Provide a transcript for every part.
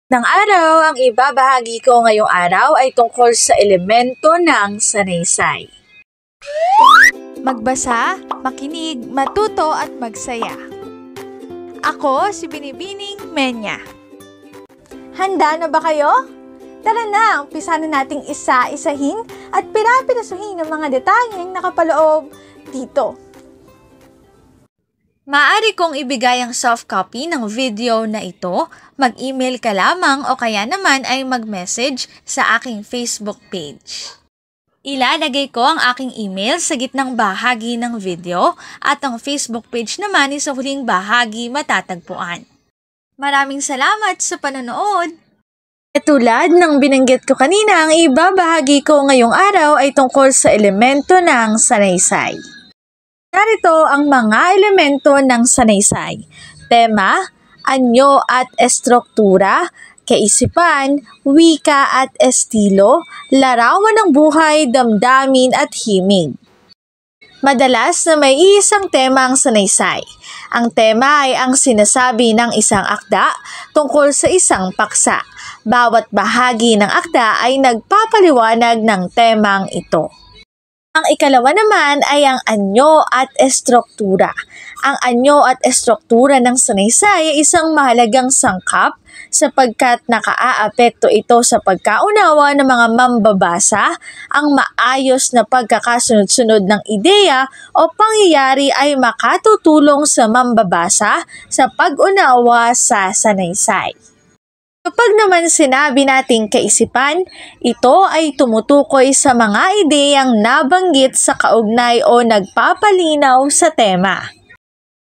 Ng araw, ang ibabahagi ko ngayong araw ay tungkol sa elemento ng sanaysay. Magbasa, makinig, matuto at magsaya. Ako si Binibining Menya. Handa na ba kayo? Tara na, umpisa na nating isa-isahin at pirapirasuhin ang mga detalyeng nakapaloob dito. Maaari kong ibigay ang soft copy ng video na ito, mag-email ka lamang o kaya naman ay mag-message sa aking Facebook page. Ilalagay ko ang aking email sa gitnang bahagi ng video at ang Facebook page naman ay sa huling bahagi matatagpuan. Maraming salamat sa panonood! Tulad ng binanggit ko kanina, ang ibabahagi ko ngayong araw ay tungkol sa elemento ng sanaysay. Narito ang mga elemento ng sanaysay: tema, anyo at estruktura, kaisipan, wika at estilo, larawan ng buhay, damdamin at himig. Madalas na may isang tema ang sanaysay. Ang tema ay ang sinasabi ng isang akda tungkol sa isang paksa. Bawat bahagi ng akda ay nagpapaliwanag ng temang ito. Ang ikalawa naman ay ang anyo at estruktura. Ang anyo at estruktura ng sanaysay ay isang mahalagang sangkap sapagkat nakaaapekto ito sa pagkaunawa ng mga mambabasa. Ang maayos na pagkakasunod-sunod ng ideya o pangyayari ay makatutulong sa mambabasa sa pag-unawa sa sanaysay. Kapag naman sinabi nating kaisipan, ito ay tumutukoy sa mga ideyang nabanggit sa kaugnay o nagpapalinaw sa tema.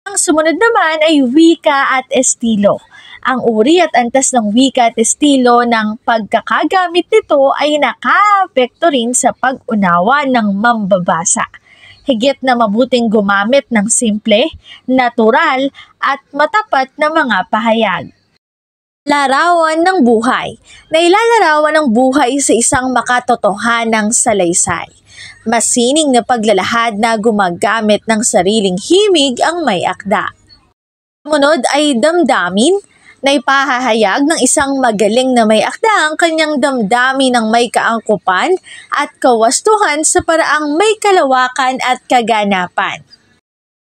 Ang sumunod naman ay wika at estilo. Ang uri at antas ng wika at estilo ng pagkakagamit nito ay nakaapekto rin sa pag-unawa ng mambabasa. Higit na mabuting gumamit ng simple, natural at matapat na mga pahayag. Larawan ng buhay. Nailalarawan ng buhay sa isang makatotohanang salaysay. Masining na paglalahad na gumagamit ng sariling himig ang may akda. Sumunod ay damdamin, na ipahahayag ng isang magaling na may akda ang kanyang damdamin ng may kaangkupan at kawastuhan sa paraang may kalawakan at kaganapan.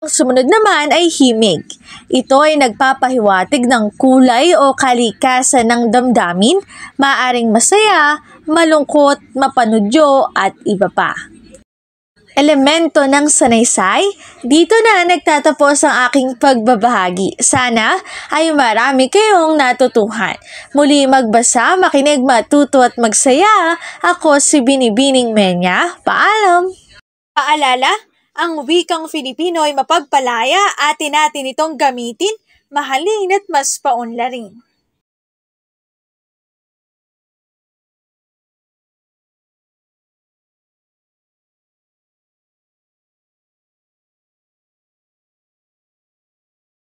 Ang sumunod naman ay himig. Ito ay nagpapahiwatig ng kulay o kalikasan ng damdamin, maaaring masaya, malungkot, mapanudyo at iba pa. Elemento ng sanaysay, dito na nagtatapos ang aking pagbabahagi. Sana ay marami kayong natutuhan. Muli magbasa, makinig, matuto at magsaya. Ako si Binibining Menya. Paalam! Paalala, ang wikang Filipino ay mapagpalaya, atin natin itong gamitin, mahalin at mas paunlarin.